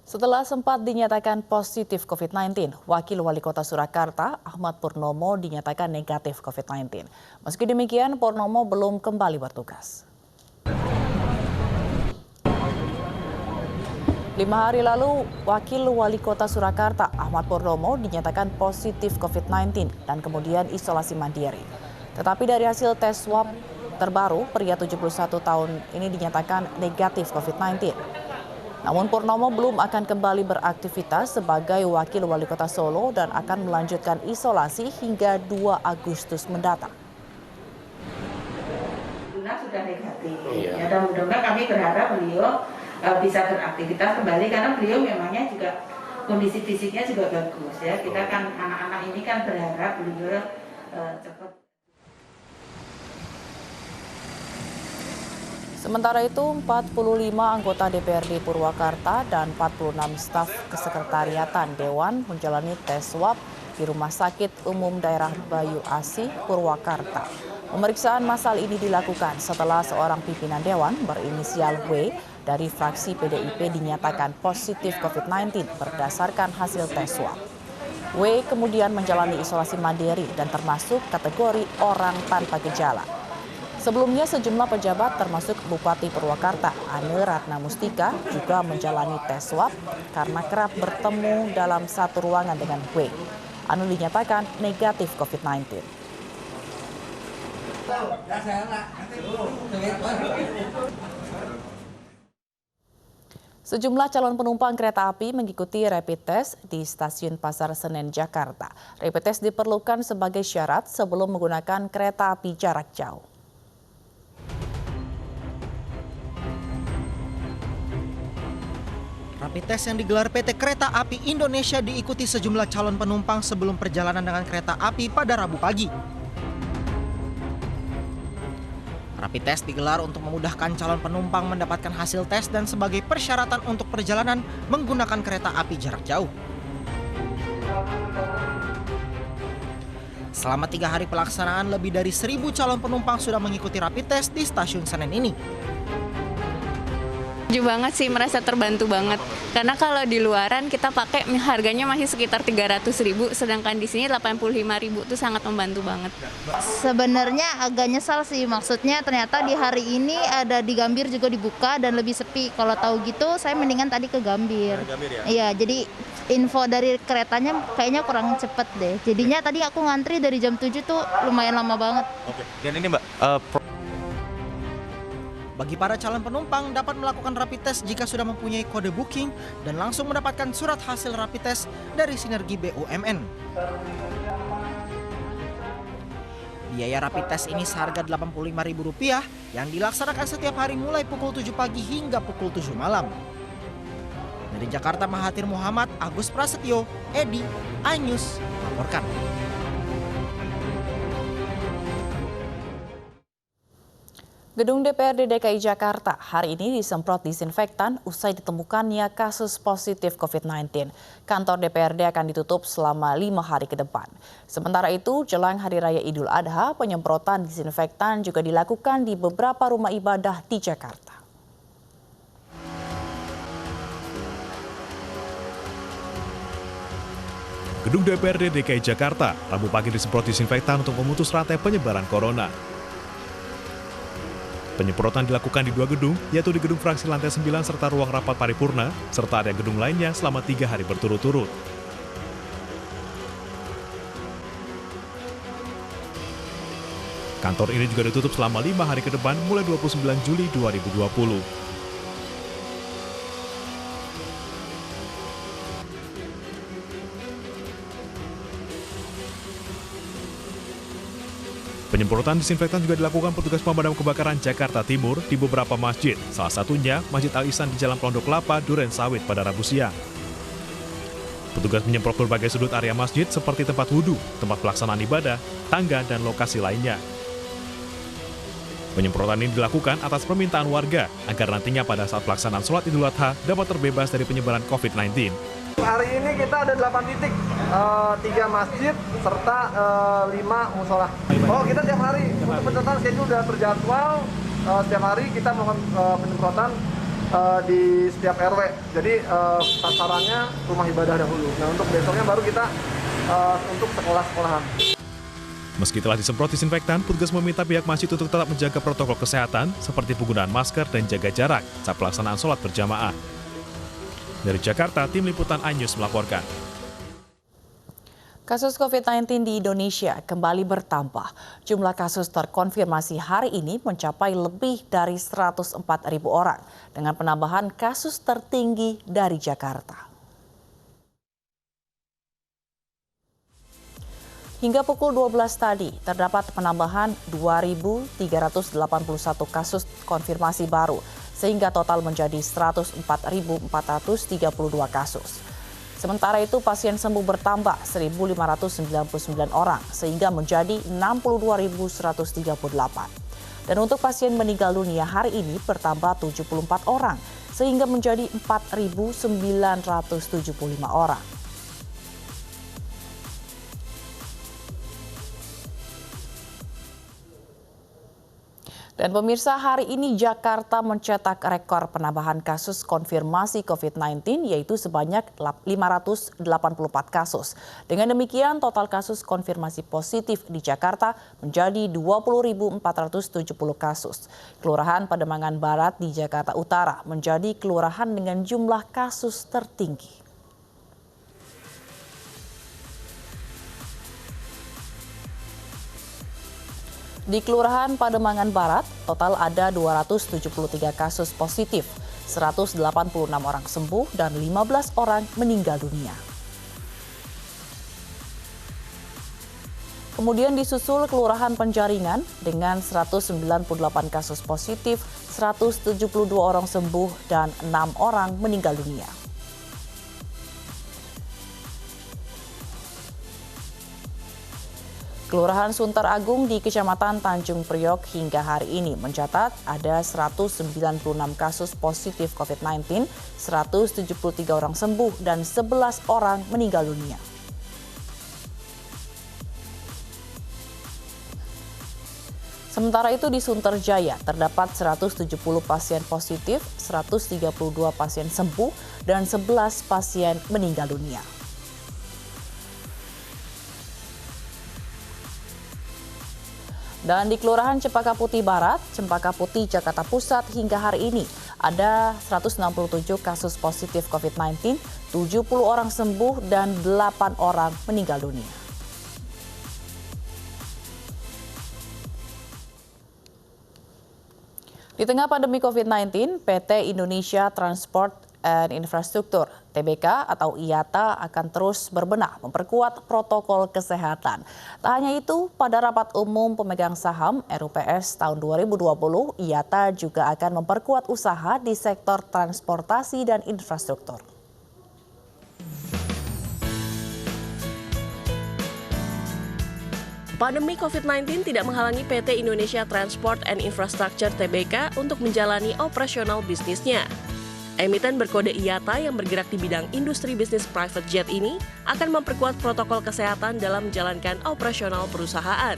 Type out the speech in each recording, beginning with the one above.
Setelah sempat dinyatakan positif COVID-19, Wakil Wali Kota Surakarta, Ahmad Purnomo, dinyatakan negatif COVID-19. Meski demikian, Purnomo belum kembali bertugas. 5 hari lalu, Wakil Wali Kota Surakarta, Ahmad Purnomo, dinyatakan positif COVID-19 dan kemudian isolasi mandiri. Tetapi dari hasil tes swab terbaru, pria 71 tahun ini dinyatakan negatif COVID-19. Namun Purnomo belum akan kembali beraktivitas sebagai Wakil Wali Kota Solo dan akan melanjutkan isolasi hingga 2 Agustus mendatang. Sudah negatif, ya, dan mudah-mudahan kami berharap beliau bisa beraktivitas kembali karena beliau memangnya juga kondisi fisiknya juga bagus ya. Kita kan anak-anak ini kan berharap beliau cepat. Sementara itu, 45 anggota DPRD Purwakarta dan 46 staf kesekretariatan Dewan menjalani tes swab di Rumah Sakit Umum Daerah Bayu Asih, Purwakarta. Pemeriksaan massal ini dilakukan setelah seorang pimpinan Dewan berinisial W dari fraksi PDIP dinyatakan positif COVID-19 berdasarkan hasil tes swab. W kemudian menjalani isolasi mandiri dan termasuk kategori orang tanpa gejala. Sebelumnya sejumlah pejabat termasuk Bupati Purwakarta Ane Ratna Mustika juga menjalani tes swab karena kerap bertemu dalam satu ruangan dengan W. Ane dinyatakan negatif COVID-19. Sejumlah calon penumpang kereta api mengikuti rapid test di Stasiun Pasar Senen, Jakarta. Rapid test diperlukan sebagai syarat sebelum menggunakan kereta api jarak jauh. Rapid test yang digelar PT Kereta Api Indonesia diikuti sejumlah calon penumpang sebelum perjalanan dengan kereta api pada Rabu pagi. Rapid test digelar untuk memudahkan calon penumpang mendapatkan hasil tes dan sebagai persyaratan untuk perjalanan menggunakan kereta api jarak jauh. Selama 3 hari pelaksanaan, lebih dari 1.000 calon penumpang sudah mengikuti rapid test di stasiun Senen ini. Setuju banget sih, merasa terbantu banget. Karena kalau di luaran kita pakai harganya masih sekitar 300.000, sedangkan di sini 85.000 itu sangat membantu banget. Sebenarnya agak nyesal sih, maksudnya ternyata di hari ini ada di Gambir juga dibuka dan lebih sepi. Kalau tahu gitu saya mendingan tadi ke Gambir. Iya, jadi info dari keretanya kayaknya kurang cepet deh. Jadinya tadi aku ngantri dari jam 7 tuh lumayan lama banget. Oke. Dan ini Mbak, Bagi para calon penumpang dapat melakukan rapid test jika sudah mempunyai kode booking dan langsung mendapatkan surat hasil rapid test dari Sinergi BUMN. Biaya rapid test ini seharga Rp85.000 yang dilaksanakan setiap hari mulai pukul 7 pagi hingga pukul 7 malam. Dari Jakarta, Mahathir Muhammad, Agus Prasetyo, Edi, iNews melaporkan. Gedung DPRD DKI Jakarta hari ini disemprot disinfektan usai ditemukannya kasus positif COVID-19. Kantor DPRD akan ditutup selama 5 hari ke depan. Sementara itu, jelang Hari Raya Idul Adha, penyemprotan disinfektan juga dilakukan di beberapa rumah ibadah di Jakarta. Gedung DPRD DKI Jakarta Rabu pagi disemprot disinfektan untuk memutus rantai penyebaran corona. Penyemprotan dilakukan di 2 gedung, yaitu di gedung fraksi lantai 9 serta ruang rapat paripurna, serta ada gedung lainnya selama 3 hari berturut-turut. Kantor ini juga ditutup selama 5 hari ke depan mulai 29 Juli 2020. Penyemprotan disinfektan juga dilakukan petugas pemadam kebakaran Jakarta Timur di beberapa masjid, salah satunya Masjid Al-Ihsan di Jalan Pondok Kelapa, Duren Sawit pada Rabu siang. Petugas menyemprot berbagai sudut area masjid seperti tempat wudhu, tempat pelaksanaan ibadah, tangga, dan lokasi lainnya. Penyemprotan ini dilakukan atas permintaan warga agar nantinya pada saat pelaksanaan sholat Idul Adha dapat terbebas dari penyebaran COVID-19. Hari ini kita ada 8 titik, 3 masjid serta 5 musola. Oh, kita tiap hari untuk pencatatan schedule sudah terjadwal setiap hari kita melakukan penyemprotan di setiap RW. Jadi sasarannya rumah ibadah dahulu. Nah, untuk besoknya baru kita untuk sekolah-sekolahan. Meski telah disemprot disinfektan, petugas meminta pihak masjid untuk tetap menjaga protokol kesehatan seperti penggunaan masker dan jaga jarak saat pelaksanaan sholat berjamaah. Dari Jakarta, Tim Liputan iNews melaporkan. Kasus COVID-19 di Indonesia kembali bertambah. Jumlah kasus terkonfirmasi hari ini mencapai lebih dari 104.000 orang, dengan penambahan kasus tertinggi dari Jakarta. Hingga pukul 12 tadi, terdapat penambahan 2.381 kasus konfirmasi baru, sehingga total menjadi 104.432 kasus. Sementara itu pasien sembuh bertambah 1.599 orang sehingga menjadi 62.138. Dan untuk pasien meninggal dunia hari ini bertambah 74 orang sehingga menjadi 4.975 orang. Dan pemirsa, hari ini Jakarta mencetak rekor penambahan kasus konfirmasi COVID-19 yaitu sebanyak 584 kasus. Dengan demikian total kasus konfirmasi positif di Jakarta menjadi 20.470 kasus. Kelurahan Pademangan Barat di Jakarta Utara menjadi kelurahan dengan jumlah kasus tertinggi. Di Kelurahan Pademangan Barat, total ada 273 kasus positif, 186 orang sembuh, dan 15 orang meninggal dunia. Kemudian disusul Kelurahan Penjaringan dengan 198 kasus positif, 172 orang sembuh, dan 6 orang meninggal dunia. Kelurahan Sunter Agung di Kecamatan Tanjung Priok hingga hari ini mencatat ada 196 kasus positif COVID-19, 173 orang sembuh, dan 11 orang meninggal dunia. Sementara itu di Sunterjaya terdapat 170 pasien positif, 132 pasien sembuh, dan 11 pasien meninggal dunia. Dan di Kelurahan Cempaka Putih Barat, Cempaka Putih, Jakarta Pusat hingga hari ini ada 167 kasus positif COVID-19, 70 orang sembuh, dan 8 orang meninggal dunia. Di tengah pandemi COVID-19, PT Indonesia Transport and Infrastructure (TBK) atau IATA akan terus berbenah memperkuat protokol kesehatan. Tak hanya itu, pada rapat umum pemegang saham RUPS tahun 2020, IATA juga akan memperkuat usaha di sektor transportasi dan infrastruktur. Pandemi COVID-19 tidak menghalangi PT Indonesia Transport and Infrastructure (TBK) untuk menjalani operasional bisnisnya. Emiten berkode IATA yang bergerak di bidang industri bisnis private jet ini akan memperkuat protokol kesehatan dalam menjalankan operasional perusahaan.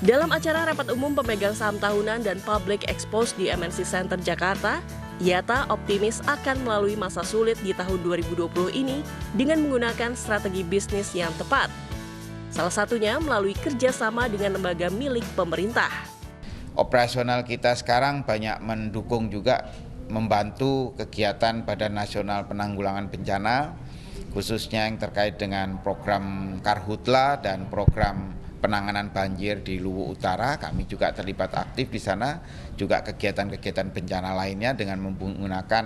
Dalam acara rapat umum pemegang saham tahunan dan public expose di MNC Center Jakarta, IATA optimis akan melalui masa sulit di tahun 2020 ini dengan menggunakan strategi bisnis yang tepat. Salah satunya melalui kerjasama dengan lembaga milik pemerintah. Operasional kita sekarang banyak mendukung juga membantu kegiatan Badan Nasional Penanggulangan Bencana, khususnya yang terkait dengan program Karhutla dan program penanganan banjir di Luwu Utara. Kami juga terlibat aktif di sana, juga kegiatan-kegiatan bencana lainnya dengan menggunakan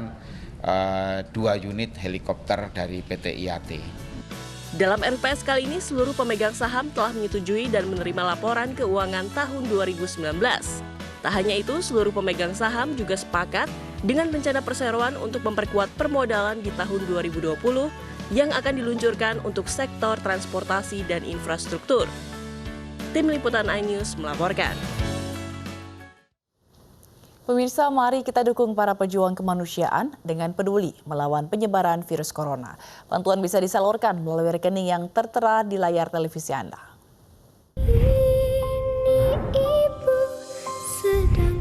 2 unit helikopter dari PT IAT. Dalam RUPS kali ini, seluruh pemegang saham telah menyetujui dan menerima laporan keuangan tahun 2019. Tak hanya itu, seluruh pemegang saham juga sepakat dengan rencana perseroan untuk memperkuat permodalan di tahun 2020 yang akan diluncurkan untuk sektor transportasi dan infrastruktur. Tim Liputan iNews melaporkan. Pemirsa, mari kita dukung para pejuang kemanusiaan dengan peduli melawan penyebaran virus corona. Bantuan bisa disalurkan melalui rekening yang tertera di layar televisi Anda. Ibu sedang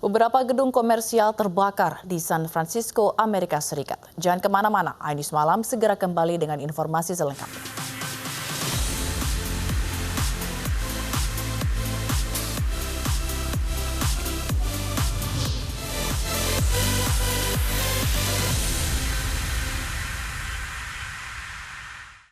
Beberapa gedung komersial terbakar di San Francisco, Amerika Serikat. Jangan kemana-mana, Ainus Malam segera kembali dengan informasi selengkapnya.